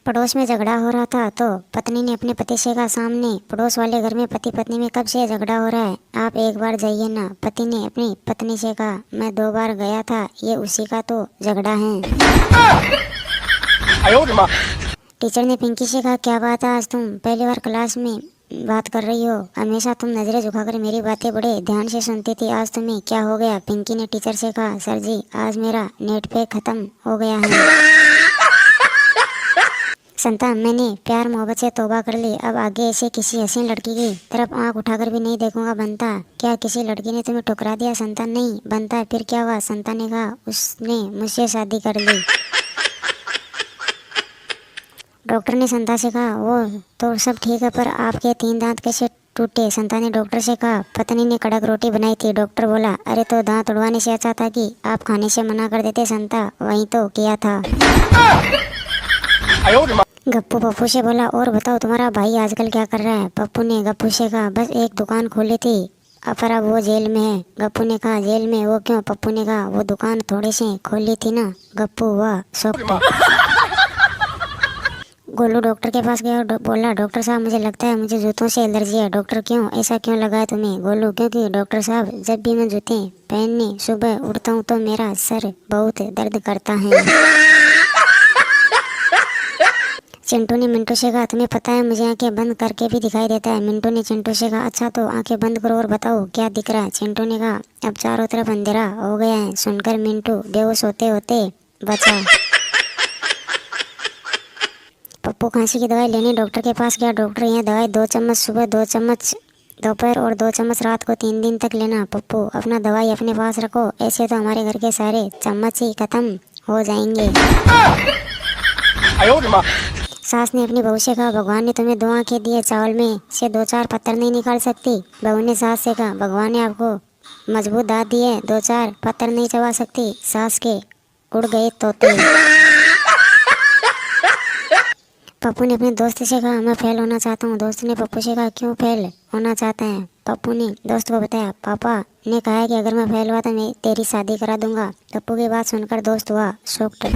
पड़ोस में झगड़ा हो रहा था तो पत्नी ने अपने पति से कहा, सामने पड़ोस वाले घर में पति पत्नी में कब से झगड़ा हो रहा है, आप एक बार जाइए ना। पति ने अपनी पत्नी से कहा, मैं 2 बार गया था, ये उसी का तो झगड़ा है। टीचर ने पिंकी से कहा, क्या बात है, आज तुम पहली बार क्लास में बात कर रही हो, हमेशा तुम नजरें झुकाकर मेरी बातें बड़े ध्यान से सुनती थी, आज तुम्हें क्या हो गया। पिंकी ने टीचर से कहा, सर जी आज मेरा नेट पैक खत्म हो गया है। संता, मैंने प्यार मोहब्बत से तौबा कर ली, अब आगे ऐसे किसी हसीन लड़की की तरफ आंख उठाकर भी नहीं देखूंगा। बनता, क्या किसी लड़की ने तुम्हें ठुकरा दिया? संता, नहीं। बनता, फिर क्या हुआ? संता ने कहा, उसने मुझसे शादी कर ली। डॉक्टर ने संता से कहा, वो तो सब ठीक है, पर आपके 3 दांत कैसे टूटे? संता ने डॉक्टर से कहा, पत्नी ने कड़क रोटी बनाई थी। डॉक्टर बोला, अरे तो दांत उड़वाने से अच्छा था कि आप खाने से मना कर देते। संता, वही तो किया था। गप्पू पप्पू से बोला, और बताओ तुम्हारा भाई आजकल क्या कर रहा है? पप्पू ने गप्पू से कहा, बस एक दुकान खोली थी, पर अब वो जेल में है। गप्पू ने कहा, जेल में? वो क्यों? पप्पू ने कहा, वो दुकान थोड़े से खोली थी ना। गप्पू हुआ शॉक्ड। गोलू डॉक्टर के पास गया और बोला, डॉक्टर साहब मुझे लगता है मुझे जूतों से एलर्जी है। डॉक्टर, क्यों, ऐसा क्यों लगा है तुम्हें? गोलू, क्योंकि डॉक्टर साहब जब भी मैं जूते पहनने सुबह उठता हूँ तो मेरा सर बहुत दर्द करता है। चिंटू ने मिंटू से कहा, तुम्हें पता है मुझे आंखें बंद करके भी दिखाई देता है। मिंटू ने चिंटू से कहा, अच्छा तो आंखें बंद करो और बताओ क्या दिख रहा है। चिंटू ने कहा, अब चारों तरफ अंधेरा हो गया है। सुनकर मिंटू बेहोश होते होते बचा। पप्पू खांसी की दवाई लेने डॉक्टर के पास गया। डॉक्टर, यह दवाई 2 चम्मच सुबह, 2 चम्मच दोपहर और 2 चम्मच रात को 3 दिन तक लेना। पप्पू, अपना दवाई अपने पास रखो, ऐसे तो हमारे घर के सारे चम्मच ही खत्म हो जाएंगे। सास ने अपनी बहू से कहा, भगवान ने तुम्हें 2 आंखें दी है, चावल में से 2-4 पत्थर नहीं निकाल सकती? बहू ने सास से कहा, भगवान ने आपको मजबूत दांत दिए, 2-4 पत्थर नहीं चबा सकती? सास के उड़ गए तोते। पप्पू ने अपने दोस्त से कहा, मैं फेल होना चाहता हूँ। दोस्त ने पप्पू से कहा, क्यों फेल होना चाहते हैं? पप्पू ने दोस्त को बताया, पापा ने कहा है कि अगर मैं फेल हुआ तो मैं तेरी शादी करा दूंगा। पप्पू की बात सुनकर दोस्त हुआ शॉक्ड।